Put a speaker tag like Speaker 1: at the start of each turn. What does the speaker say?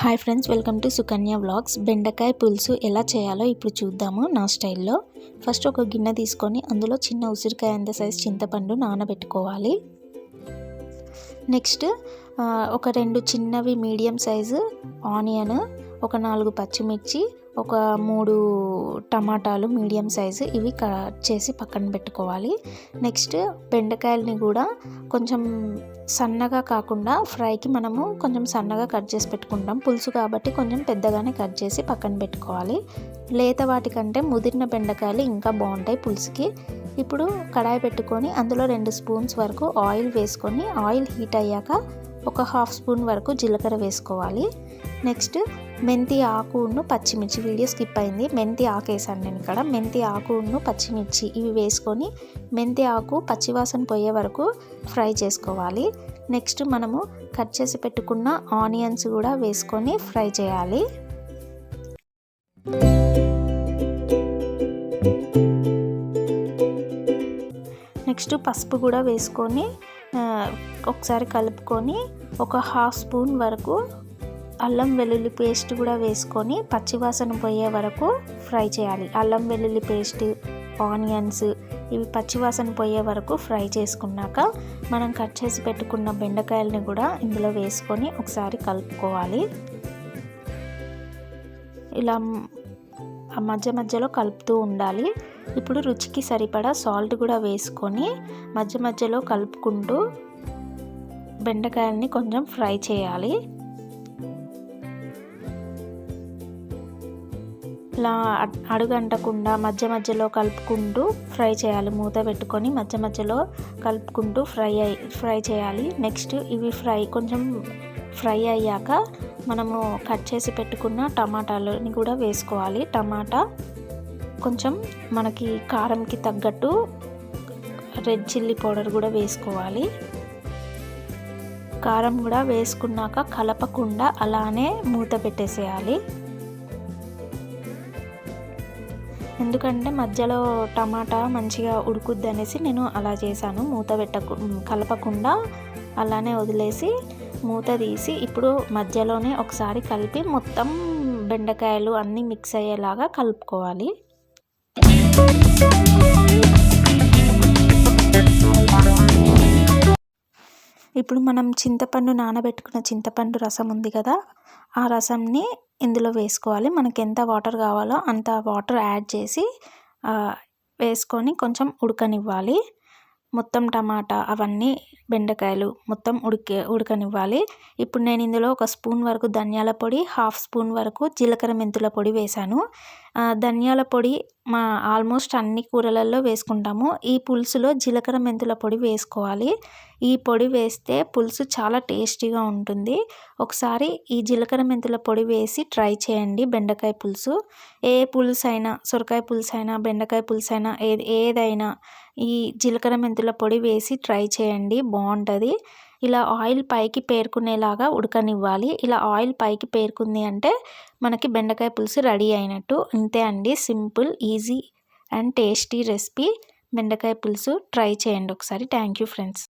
Speaker 1: Hi friends, welcome to Sukanya vlogs. బెండకాయ పులుసు ఎలా చేయాలో ఇప్పుడు చూద్దాము నా స్టైల్లో. ఫస్ట్ ఒక గిన్నె తీసుకొని అందులో చిన్న ఉసిరికాయ అంత సైజు చింతపండు నానబెట్టుకోవాలి. నెక్స్ట్ ఒక 2 చిన్నవి మీడియం సైజు ఆనియన్, ఒక 4 పచ్చిమిర్చి, ఒక 3 టమాటాలు మీడియం సైజు ఇవి కట్ చేసి పక్కన పెట్టుకోవాలి. నెక్స్ట్ బెండకాయలని కూడా కొంచెం సన్నగా కాకుండా ఫ్రైకి మనము కొంచెం సన్నగా కట్ చేసి పెట్టుకుంటాం. పులుసు కాబట్టి కొంచెం పెద్దగానే కట్ చేసి పక్కన పెట్టుకోవాలి. లేత వాటికంటే ముదిరిన బెండకాయలు ఇంకా బాగుంటాయి పులుసుకి. ఇప్పుడు కడాయి పెట్టుకొని అందులో 2 స్పూన్స్ వరకు ఆయిల్ వేసుకొని ఆయిల్ హీట్ అయ్యాక ఒక 1/2 స్పూన్ వరకు జీలకర్ర వేసుకోవాలి. నెక్స్ట్ మెంతి ఆకును పచ్చిమిర్చి, వీడియో స్కిప్ అయింది, మెంతి ఆకు వేసాను నేను ఇక్కడ. మెంతి ఆకును పచ్చిమిర్చి ఇవి వేసుకొని మెంతి ఆకు పచ్చివాసన పోయే వరకు ఫ్రై చేసుకోవాలి. నెక్స్ట్ మనము కట్ చేసి పెట్టుకున్న ఆనియన్స్ కూడా వేసుకొని ఫ్రై చేయాలి. నెక్స్ట్ పసుపు కూడా వేసుకొని ఒకసారి కలుపుకొని ఒక 1/2 స్పూన్ వరకు అల్లం వెల్లుల్లి పేస్ట్ కూడా వేసుకొని పచ్చివాసన పోయే వరకు ఫ్రై చేయాలి. అల్లం వెల్లుల్లి పేస్ట్, ఆనియన్స్ ఇవి పచ్చివాసన పోయే వరకు ఫ్రై చేసుకున్నాక మనం కట్ చేసి పెట్టుకున్న బెండకాయలని కూడా ఇందులో వేసుకొని ఒకసారి కలుపుకోవాలి. ఇలా మధ్య మధ్యలో కలుపుతూ ఉండాలి. ఇప్పుడు రుచికి సరిపడా సాల్ట్ కూడా వేసుకొని మధ్య మధ్యలో కలుపుకుంటూ బెండకాయలని కొంచెం ఫ్రై చేయాలి. ఇలా అడుగంటకుండా మధ్య మధ్యలో కలుపుకుంటూ ఫ్రై చేయాలి. మూత పెట్టుకొని మధ్య మధ్యలో కలుపుకుంటూ ఫ్రై చేయాలి. నెక్స్ట్ ఇవి కొంచెం ఫ్రై అయ్యాక మనము కట్ చేసి పెట్టుకున్న టమాటాలని కూడా వేసుకోవాలి. టమాటా కొంచెం మనకి కారంకి తగ్గట్టు రెడ్ చిల్లీ పౌడర్ కూడా వేసుకోవాలి. కారం కూడా వేసుకున్నాక కలపకుండా అలానే మూత పెట్టేసేయాలి. ఎందుకంటే మధ్యలో టమాటా మంచిగా ఉడుకుద్ది అనేసి నేను అలా చేశాను. కలపకుండా అలానే వదిలేసి మూత తీసి ఇప్పుడు మధ్యలోనే ఒకసారి కలిపి మొత్తం బెండకాయలు అన్నీ మిక్స్ అయ్యేలాగా కలుపుకోవాలి. ఇప్పుడు మనం నానబెట్టుకున్న చింతపండు రసం ఉంది కదా, ఆ రసంని ఇందులో వేసుకోవాలి. మనకి ఎంత వాటర్ కావాలో అంత వాటర్ యాడ్ చేసి వేసుకొని కొంచెం ఉడకనివ్వాలి. మొత్తం టమాటా అవన్నీ బెండకాయలు మొత్తం ఉడకనివ్వాలి. ఇప్పుడు నేను ఇందులో 1 స్పూన్ వరకు ధనియాల పొడి, 1/2 స్పూన్ వరకు జీలకర్ర మెంతుల పొడి వేశాను. ధనియాల పొడి ఆల్మోస్ట్ అన్ని కూరలలో వేసుకుంటాము. ఈ పులుసులో జీలకర్ర మెంతుల పొడి వేసుకోవాలి. ఈ పొడి వేస్తే పులుసు చాలా టేస్టీగా ఉంటుంది. ఒకసారి ఈ జీలకర్ర మెంతుల పొడి వేసి ట్రై చేయండి. బెండకాయ పులుసు ఏ పులుసు అయినా, సొరకాయ పులుసు అయినా, బెండకాయ పులుసు అయినా ఏదైనా ఈ జీలకర్ర మెంతుల పొడి వేసి ట్రై చేయండి, బాగుంటుంది. ఇలా ఆయిల్ పైకి పేరుకునేలాగా ఉడకనివ్వాలి. ఇలా ఆయిల్ పైకి పేరుకుంది అంటే మనకి బెండకాయ పులుసు రెడీ అయినట్టు. అంతే అండి, simple, easy and tasty recipe బెండకాయ పులుసు. ట్రై చేయండి ఒకసారి. Thank you friends.